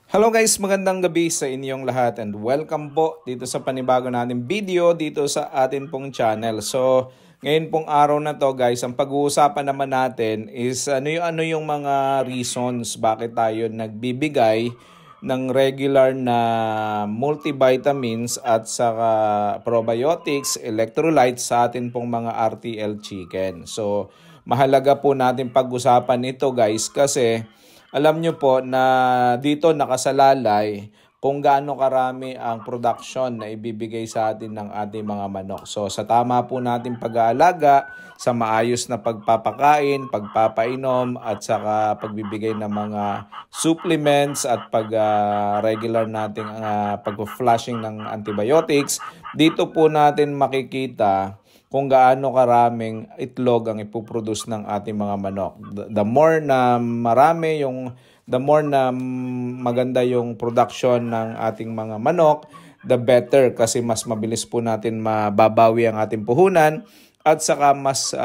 Hello guys, magandang gabi sa inyong lahat and welcome po dito sa panibago nating video dito sa atin pong channel. So, ngayon pong araw na to guys, ang pag-uusapan naman natin is ano yung mga reasons bakit tayo nagbibigay ng regular na multivitamins at saka probiotics, electrolytes sa atin pong mga RTL chicken. So, mahalaga po natin pag-usapan ito guys kasi alam nyo po na dito nakasalalay kung gaano karami ang production na ibibigay sa atin ng ating mga manok. So sa tama po natin pag-aalaga, sa maayos na pagpapakain, pagpapainom at saka pagbibigay ng mga supplements at regular nating pag-flushing ng antibiotics, dito po natin makikita kung gaano karaming itlog ang ipoproduce ng ating mga manok. The more na marami the more na maganda yung production ng ating mga manok, the better kasi mas mabilis po natin mababawi ang ating puhunan at saka mas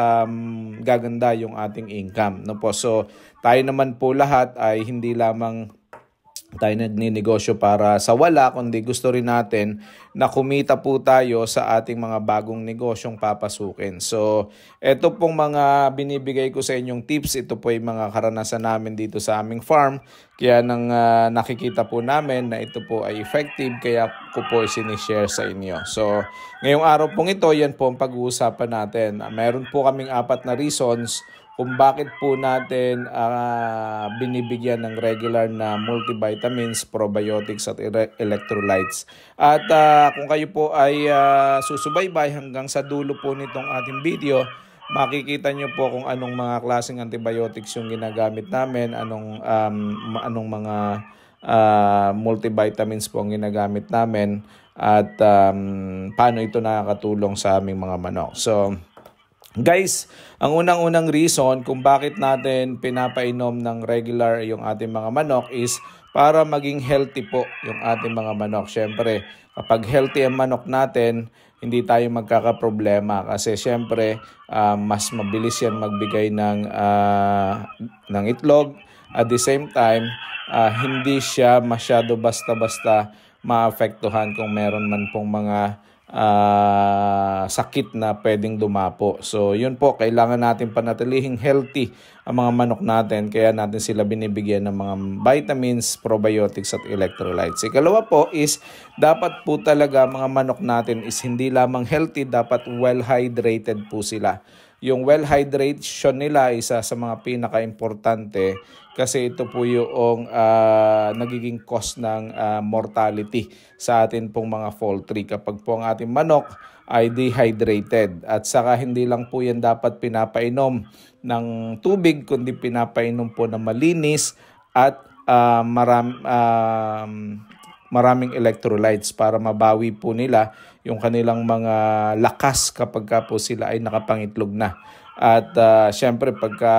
gaganda yung ating income. No po? So tayo naman po lahat ay hindi lamang tayo nagninegosyo para sa wala, kundi gusto rin natin na kumita po tayo sa ating mga bagong negosyong papasukin. So, ito pong mga binibigay ko sa inyong tips, ito po yung mga karanasan namin dito sa aming farm. Kaya nang nakikita po namin na ito po ay effective, kaya ko po sinishare sa inyo. So, ngayong araw pong ito, yan po ang pag-uusapan natin. Meron po kaming 4 na reasons kung bakit po natin binibigyan ng regular na multivitamins, probiotics at electrolytes. At kung kayo po ay susubaybay hanggang sa dulo po nitong ating video, makikita nyo po kung anong mga klaseng antibiotics yung ginagamit namin, anong mga multivitamins po ang ginagamit namin at paano ito nakakatulong sa aming mga manok. So, guys, ang unang-unang reason kung bakit natin pinapainom ng regular yung ating mga manok is para maging healthy po yung ating mga manok. Siyempre, kapag healthy ang manok natin, hindi tayo magkakaproblema kasi siyempre mas mabilis yan magbigay ng itlog. At the same time, hindi siya masyado basta-basta maapektuhan kung meron man pong mga sakit na pwedeng dumapo. So yun po, kailangan natin panatilihing healthy ang mga manok natin, kaya natin sila binibigyan ng mga vitamins, probiotics at electrolytes. Ikalawa po is dapat po talaga mga manok natin is hindi lamang healthy, dapat well hydrated po sila. Yung well hydration nila isa sa mga pinaka-importante kasi ito po yung nagiging cause ng mortality sa atin pong mga poultry kapag po ang ating manok ay dehydrated. At saka hindi lang po yan dapat pinapainom ng tubig kundi pinapainom po ng malinis at maraming electrolytes para mabawi po nila yung kanilang mga lakas kapag po sila ay nakapangitlog na. At syempre pagka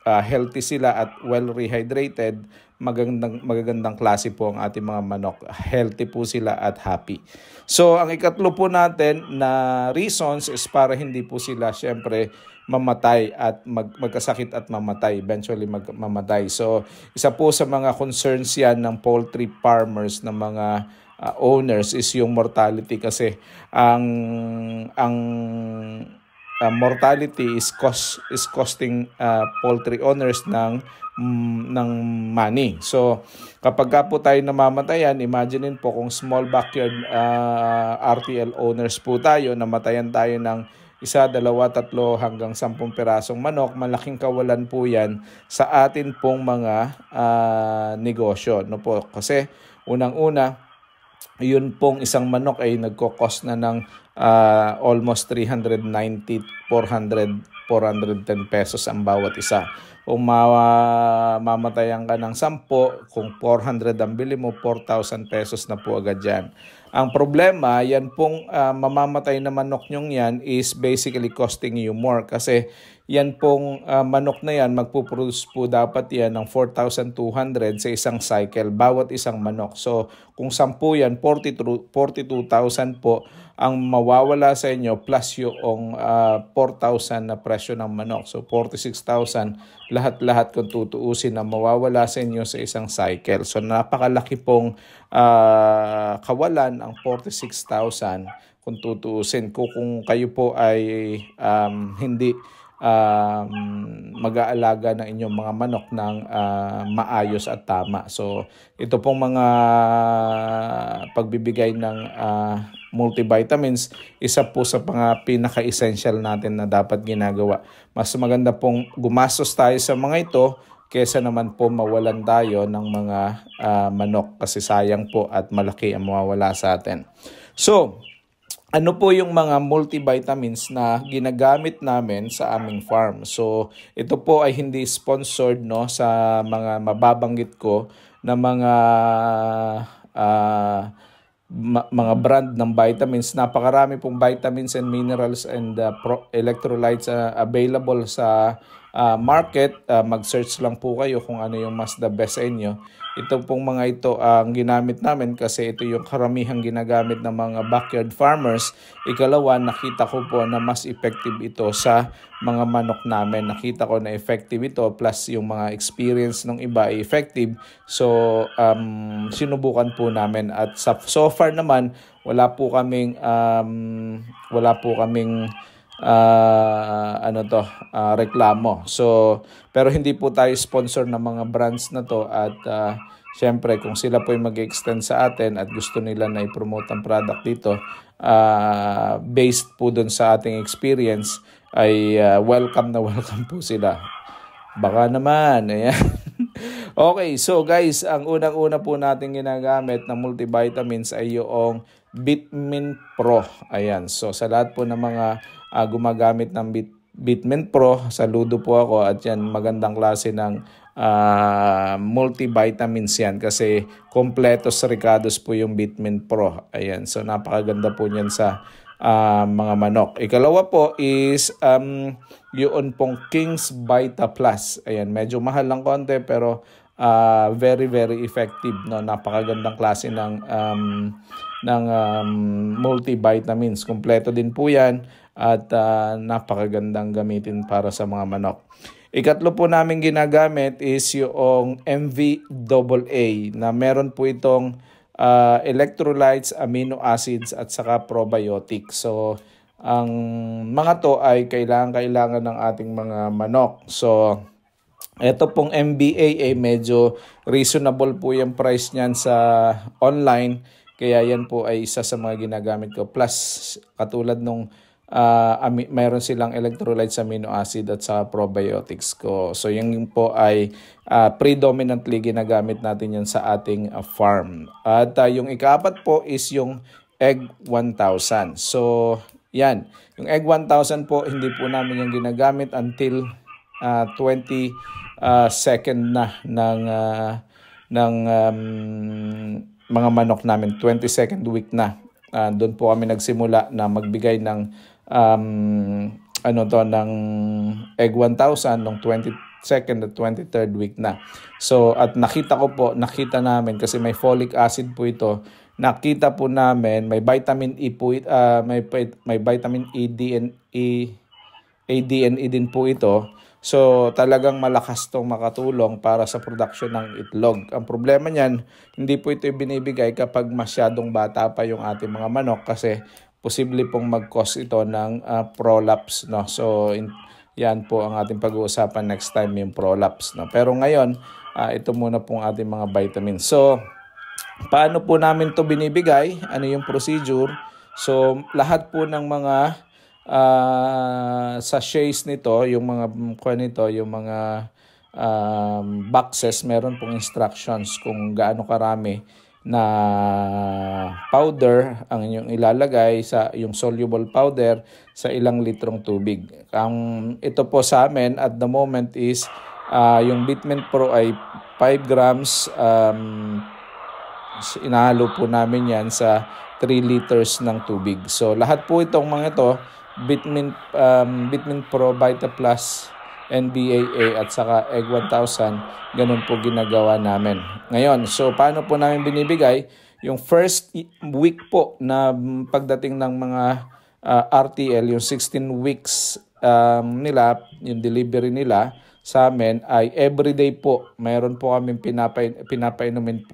healthy sila at well rehydrated, magagandang klase po ang ating mga manok. Healthy po sila at happy. So ang ikatlo po natin na reasons is para hindi po sila syempre mamatay at magkasakit at mamatay, eventually mamatay. So isa po sa mga concerns yan ng poultry farmers, ng mga owners is yung mortality kasi ang mortality is costing poultry owners ng money. So kapag po tayo namamatayan, imaginein po kung small backyard RTL owners po tayo, namatayan tayo ng 1, 2, 3 hanggang 10 pirasong manok, malaking kawalan po yan sa atin pong mga negosyo. No po? Kasi unang-una, yun pong isang manok ay nagko-cost na ng almost 390, 410 pesos ang bawat isa. Kung mamatayan ka ng 10, kung 400 ang bili mo, 4,000 pesos na po agad yan. Ang problema, yan pong mamamatay na manok nyong yan is basically costing you more kasi yan pong manok na yan, magpuproduce po dapat yan ng 4,200 sa isang cycle, bawat isang manok. So kung 10 yan, 42,000 po ang mawawala sa inyo plus yung 4,000 na presyo ng manok. So 46,000 lahat-lahat kung tutuusin na mawawala sa inyo sa isang cycle. So napakalaki pong kawalan ang 46,000 kung tutuusin. Kung kayo po ay hindi mag-aalaga ng inyong mga manok ng maayos at tama. So ito pong mga pagbibigay ng multivitamins, isa po sa mga pinaka-essential natin na dapat ginagawa. Mas maganda pong gumastos tayo sa mga ito kesa naman po mawalan tayo ng mga manok kasi sayang po at malaki ang mawawala sa atin. So, ano po yung mga multivitamins na ginagamit namin sa aming farm? So, ito po ay hindi sponsored no sa mga mababanggit ko na mga brand ng vitamins. Napakarami pong vitamins and minerals and electrolytes available sa market. Mag-search lang po kayo kung ano yung mas the best sa inyo. Ito pong mga ito ang ginamit namin kasi ito yung karamihang ginagamit ng mga backyard farmers. Ikalawa, nakita ko po na mas effective ito sa mga manok namin. Nakita ko na effective ito plus yung mga experience ng iba ay effective. So, sinubukan po namin at so far naman wala po kaming reklamo. So, pero hindi po tayo sponsor ng mga brands na to at syempre kung sila po yung mag-extend sa atin at gusto nila na i-promote ang product dito, based po dun sa ating experience ay welcome na welcome po sila. Baka naman, ayan. Okay, so guys, ang unang-una po natin ginagamit na multivitamins ay yung Bitmin Pro. Ayan, so sa lahat po ng mga gumagamit ng Bitmin Pro, saludo po ako at yan magandang klase ng multivitamins yan kasi completos ricados po yung Bitmin Pro. Ayan, so napakaganda po niyan sa mga manok. Ikalawa po is yun pong King's Vita Plus. Ayan, medyo mahal lang konti pero very very effective, no. Napakagandang klase ng multivitamins. Kompleto din po yan at napakagandang gamitin para sa mga manok. Ikatlo po namin ginagamit is yung MVAA na meron po itong electrolytes, amino acids at saka probiotics. So ang mga to ay kailangan ng ating mga manok. So ito pong MVAA medyo reasonable po yung price niyan sa online. Kaya yan po ay isa sa mga ginagamit ko. Plus katulad nung mayroon silang electrolytes, amino acid at sa probiotics ko. So yung po ay predominantly ginagamit natin yan sa ating farm. At yung ikapat po is yung Egg 1000. So yan, yung Egg 1000 po hindi po namin yung ginagamit until 22nd na ng mga manok namin, 22nd week na. Doon po kami nagsimula na magbigay ng ng Egg 1000 ng 22nd at 23rd week na. So at nakita namin kasi may folic acid po ito. Nakita po namin may vitamin E po may vitamin E, ADNE din po ito. So talagang malakas tong makatulong para sa production ng itlog. Ang problema niyan, hindi po ito binibigay kapag masyadong bata pa yung ating mga manok kasi posible pong mag-cause ito ng prolapse, no. So yan po ang ating pag-uusapan next time, yung prolapse, no. Pero ngayon, ito muna pong ating mga vitamins. So paano po namin to binibigay? Ano yung procedure? So lahat po ng mga sachets nito, yung mga boxes, meron pong instructions kung gaano karami na powder ang inyong ilalagay sa yung soluble powder sa ilang litrong tubig. Ito po sa amin at the moment is yung Bitmin Pro ay 5 grams. Inahalo po namin yan sa 3 liters ng tubig. So lahat po itong mga ito, Bitmin Pro, Vita Plus, NBAA at saka Egg 1000, ganun po ginagawa namin. Ngayon, so paano po namin binibigay? Yung first week po na pagdating ng mga RTL, yung 16 weeks nila, yung delivery nila, sa amin ay everyday po. Mayroon po kaming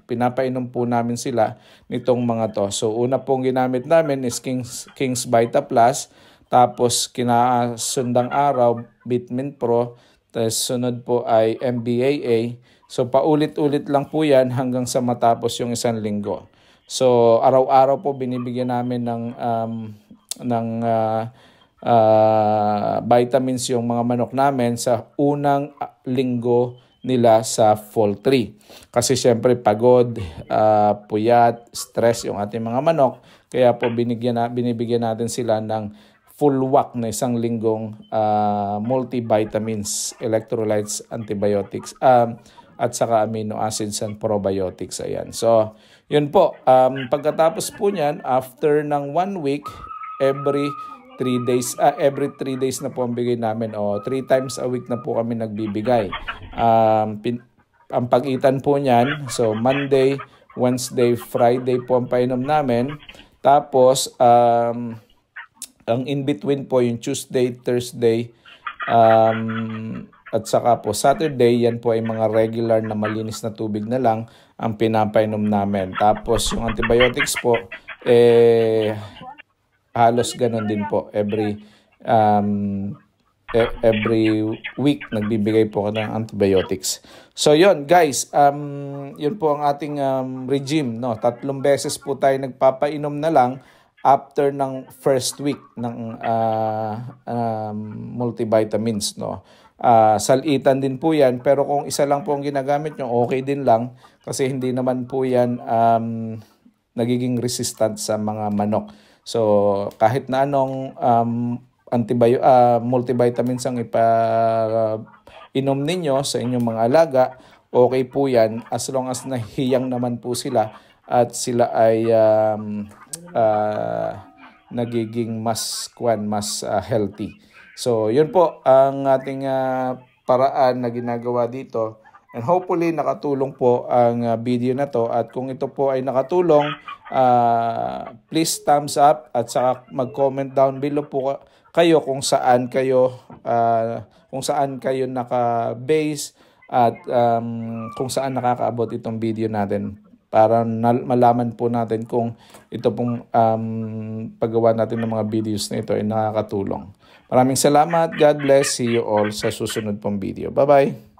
pinapainom po namin sila nitong mga to. So una pong ginamit namin is King's Vita Plus, tapos kinasundang araw Vitamin Pro, tapos sunod po ay MBAA. So paulit-ulit lang po yan hanggang sa matapos yung isang linggo. So araw-araw po binibigyan namin ng vitamins yung mga manok namin sa unang linggo nila sa fall 3. Kasi syempre pagod, puyat, stress yung ating mga manok. Kaya po binibigyan natin sila ng full whack na isang linggong multivitamins, electrolytes, antibiotics, at saka amino acids and probiotics. Ayan. So, yun po. Pagkatapos po niyan, after ng 1 week, every 3 days na po ang bigay namin, o 3 times a week na po kami nagbibigay. Ang pagitan po niyan, so Monday, Wednesday, Friday po ang painom namin. Tapos ang in between po yung Tuesday, Thursday, at saka po Saturday, yan po ay mga regular na malinis na tubig na lang ang pinapainom namin. Tapos yung antibiotics po, halos ganun din po. Every week nagbibigay po ako ng antibiotics. So yun guys, yun po ang ating regime, no. 3 beses po tayo nagpapainom na lang after ng first week ng multivitamins, no. Salitan din po yan, pero kung isa lang po ang ginagamit nyo, okay din lang, kasi hindi naman po yan nagiging resistant sa mga manok. So kahit na anong multivitamins ang ipa-inom ninyo sa inyong mga alaga, okay po yan as long as nahiyang naman po sila at sila ay nagiging mas healthy. So yun po ang ating paraan na ginagawa dito. And hopefully nakatulong po ang video na to, at kung ito po ay nakatulong, please thumbs up at saka mag-comment down below po kayo kung saan kayo naka-base at kung saan nakakaabot itong video natin, para malaman po natin kung ito pong paggawa natin ng mga videos na ito ay nakakatulong. Maraming salamat. God bless. See you all sa susunod pong video. Bye-bye.